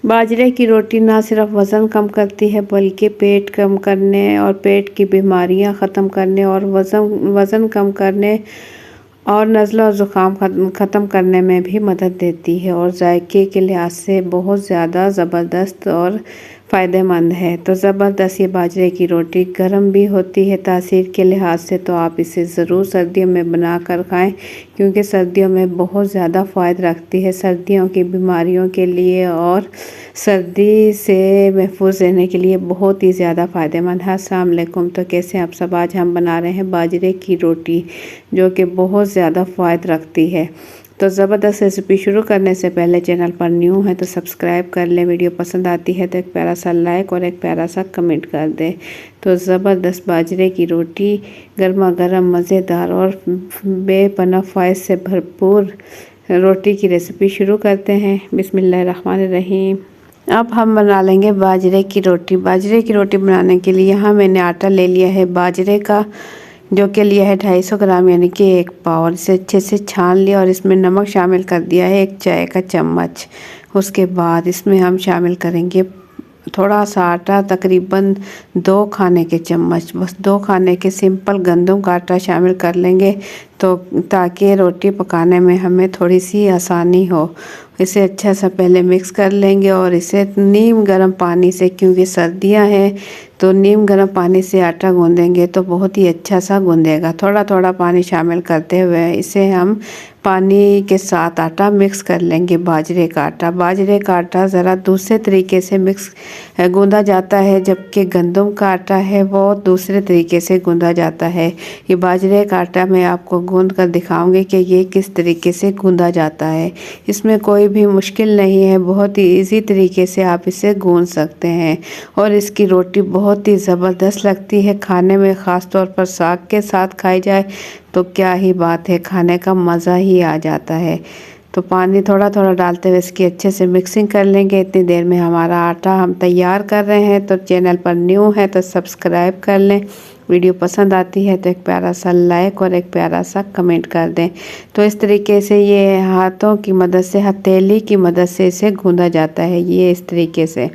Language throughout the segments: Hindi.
बाजरे की रोटी ना सिर्फ वज़न कम करती है बल्कि पेट कम करने और पेट की बीमारियां ख़त्म करने और वज़न कम करने और नज़ला और ज़ुकाम ख़त्म करने में भी मदद देती है और जायके के लिहाज से बहुत ज़्यादा ज़बरदस्त और फ़ायदेमंद है। तो ज़बरदस्त ये बाजरे की रोटी गर्म भी होती है तासीर के लिहाज से, तो आप इसे ज़रूर सर्दियों में बना कर खाएँ क्योंकि सर्दियों में बहुत ज़्यादा फ़ायदा रखती है सर्दियों की बीमारियों के लिए और सर्दी से महफूज रहने के लिए बहुत ही ज़्यादा फ़ायदेमंद है। अस्सलाम वालेकुम। तो कैसे आप सब? आज हम बना रहे हैं बाजरे की रोटी जो कि बहुत ज़्यादा फ़ायदा रखती है। तो ज़बरदस्त रेसिपी शुरू करने से पहले चैनल पर न्यू है तो सब्सक्राइब कर लें, वीडियो पसंद आती है तो एक प्यारा सा लाइक और एक प्यारा सा कमेंट कर दें। तो ज़बरदस्त बाजरे की रोटी गर्मा गर्म मज़ेदार और बेपनाह फ़ायदे से भरपूर रोटी की रेसिपी शुरू करते हैं। बिस्मिल्लाहिर्रहमानिर्रहीम। अब हम बना लेंगे बाजरे की रोटी। बाजरे की रोटी बनाने के लिए यहाँ मैंने आटा ले लिया है बाजरे का, जो के लिया है 250 ग्राम यानी कि 1 पाव। इसे अच्छे से छान लिया और इसमें नमक शामिल कर दिया है 1 चाय का चम्मच। उसके बाद इसमें हम शामिल करेंगे थोड़ा सा आटा, तकरीबन 2 खाने के चम्मच, बस 2 खाने के सिंपल गंदम का आटा शामिल कर लेंगे तो ताकि रोटी पकाने में हमें थोड़ी सी आसानी हो। इसे अच्छा सा पहले मिक्स कर लेंगे और इसे नीम गर्म पानी से, क्योंकि सर्दियां हैं तो नीम गर्म पानी से आटा गूंदेंगे तो बहुत ही अच्छा सा गूंदेगा। थोड़ा थोड़ा पानी शामिल करते हुए इसे हम पानी के साथ आटा मिक्स कर लेंगे। बाजरे का आटा ज़रा दूसरे तरीके से गूंदा जाता है, जबकि गंदम का आटा है वो दूसरे तरीके से गूंदा जाता है। ये बाजरे का आटा मैं आपको गूंद कर दिखाऊंगी कि ये किस तरीके से गूंदा जाता है। इसमें कोई भी मुश्किल नहीं है, बहुत ही इजी तरीके से आप इसे गूंद सकते हैं और इसकी रोटी बहुत ही ज़बरदस्त लगती है खाने में। ख़ास तौर पर साग के साथ खाई जाए तो क्या ही बात है, खाने का मज़ा ही आ जाता है। तो पानी थोड़ा थोड़ा डालते हुए इसकी अच्छे से मिक्सिंग कर लेंगे। इतनी देर में हमारा आटा हम तैयार कर रहे हैं। तो चैनल पर न्यू है तो सब्सक्राइब कर लें, वीडियो पसंद आती है तो एक प्यारा सा लाइक और एक प्यारा सा कमेंट कर दें। तो इस तरीके से ये हाथों की मदद से, हथेली की मदद से इसे गूंदा जाता है, ये इस तरीके से।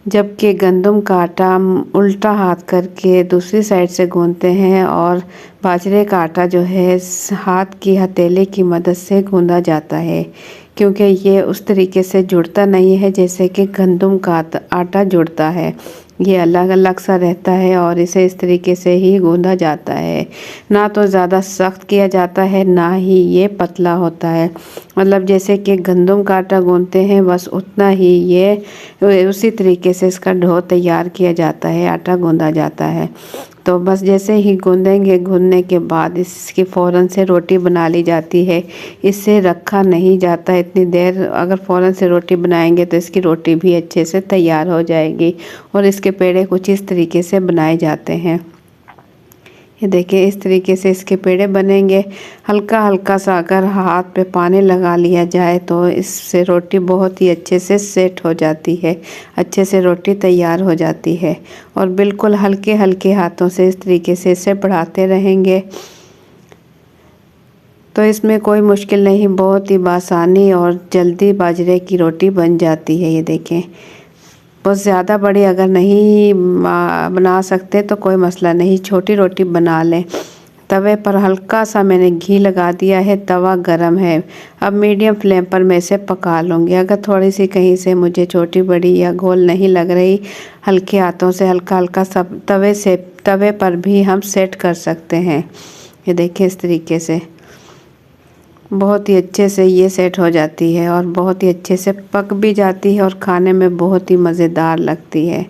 जबकि गंदम का आटा हम उल्टा हाथ करके दूसरी साइड से गूंदते हैं और बाजरे का आटा जो है हाथ की हथेली की मदद से गूंदा जाता है, क्योंकि ये उस तरीके से जुड़ता नहीं है जैसे कि गंदम का आटा जुड़ता है। ये अलग अलग सा रहता है और इसे इस तरीके से ही गूंदा जाता है। ना तो ज़्यादा सख्त किया जाता है ना ही ये पतला होता है, मतलब जैसे कि गंदम का आटा गूंदते हैं बस उतना ही ये उसी तरीके से इसका डो तैयार किया जाता है, आटा गूंदा जाता है। तो बस जैसे ही गूंदेंगे, गूंदने के बाद इसकी फ़ौरन से रोटी बना ली जाती है। इसे रखा नहीं जाता इतनी देर, अगर फ़ौरन से रोटी बनाएंगे तो इसकी रोटी भी अच्छे से तैयार हो जाएगी। और इसके पेड़े कुछ इस तरीके से बनाए जाते हैं। ये देखिए इस तरीके से इसके पेड़े बनेंगे। हल्का हल्का सा अगर हाथ पे पानी लगा लिया जाए तो इससे रोटी बहुत ही अच्छे से सेट हो जाती है, अच्छे से रोटी तैयार हो जाती है। और बिल्कुल हल्के हल्के हाथों से इस तरीके से इसे बढ़ाते रहेंगे तो इसमें कोई मुश्किल नहीं, बहुत ही आसानी और जल्दी बाजरे की रोटी बन जाती है। ये देखें, बहुत ज़्यादा बड़ी अगर नहीं बना सकते तो कोई मसला नहीं, छोटी रोटी बना लें। तवे पर हल्का सा मैंने घी लगा दिया है, तवा गरम है। अब मीडियम फ्लेम पर मैं इसे पका लूँगी। अगर थोड़ी सी कहीं से मुझे छोटी बड़ी या गोल नहीं लग रही, हल्के हाथों से हल्का हल्का सब तवे पर भी हम सेट कर सकते हैं। ये देखिए इस तरीके से बहुत ही अच्छे से ये सेट हो जाती है और बहुत ही अच्छे से पक भी जाती है और खाने में बहुत ही मज़ेदार लगती है।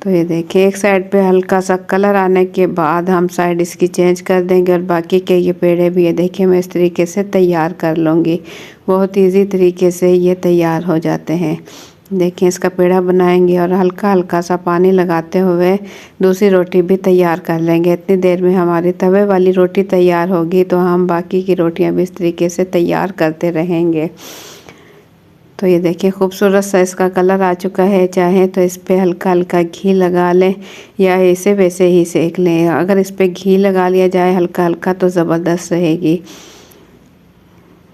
तो ये देखिए एक साइड पे हल्का सा कलर आने के बाद हम साइड इसकी चेंज कर देंगे और बाकी के ये पेड़े भी ये देखिए मैं इस तरीके से तैयार कर लूँगी। बहुत इजी तरीके से ये तैयार हो जाते हैं। देखिए इसका पेड़ा बनाएंगे और हल्का हल्का सा पानी लगाते हुए दूसरी रोटी भी तैयार कर लेंगे। इतनी देर में हमारी तवे वाली रोटी तैयार होगी तो हम बाकी की रोटियां भी इस तरीके से तैयार करते रहेंगे। तो ये देखिए खूबसूरत सा इसका कलर आ चुका है। चाहे तो इस पर हल्का हल्का घी लगा लें या इसे वैसे ही सेक लें। अगर इस पर घी लगा लिया जाए हल्का हल्का तो ज़बरदस्त रहेगी,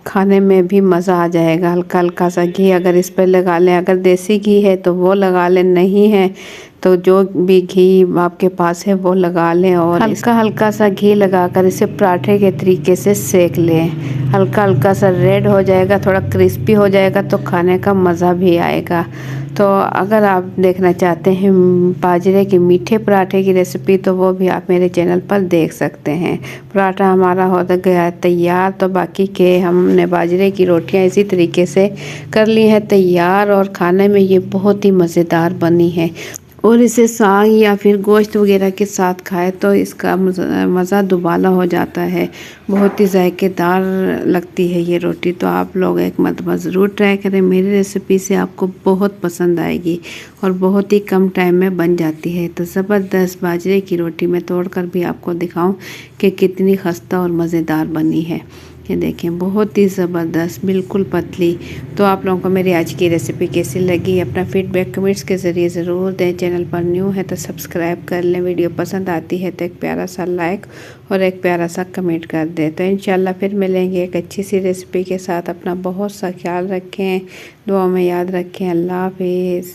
खाने में भी मज़ा आ जाएगा। हल्का हल्का सा घी अगर इस पर लगा लें, अगर देसी घी है तो वो लगा लें, नहीं है तो जो भी घी आपके पास है वो लगा लें और हल्का हल्का सा घी लगाकर इसे पराठे के तरीके से सेक लें। हल्का हल्का सा रेड हो जाएगा, थोड़ा क्रिस्पी हो जाएगा तो खाने का मज़ा भी आएगा। तो अगर आप देखना चाहते हैं बाजरे के मीठे पराठे की रेसिपी तो वो भी आप मेरे चैनल पर देख सकते हैं। पराठा हमारा हो गया है तैयार। तो बाकी के हमने बाजरे की रोटियां इसी तरीके से कर ली हैं तैयार और खाने में ये बहुत ही मज़ेदार बनी है और इसे साग या फिर गोश्त वगैरह के साथ खाए तो इसका मज़ा दुबाला हो जाता है। बहुत ही जायकेदार लगती है ये रोटी। तो आप लोग एक मरतबा ज़रूर ट्राई करें। मेरी रेसिपी से आपको बहुत पसंद आएगी और बहुत ही कम टाइम में बन जाती है। तो ज़बरदस्त बाजरे की रोटी मैं तोड़कर भी आपको दिखाऊं कि कितनी खस्ता और मज़ेदार बनी है। ये देखें बहुत ही ज़बरदस्त, बिल्कुल पतली। तो आप लोगों को मेरी आज की रेसिपी कैसी लगी अपना फीडबैक कमेंट्स के ज़रिए ज़रूर दें। चैनल पर न्यू है तो सब्सक्राइब कर लें। वीडियो पसंद आती है तो एक प्यारा सा लाइक और एक प्यारा सा कमेंट कर दें। तो इंशाल्लाह फिर मिलेंगे एक अच्छी सी रेसिपी के साथ। अपना बहुत सा ख्याल रखें, दुआ में याद रखें। अल्लाह हाफिज़।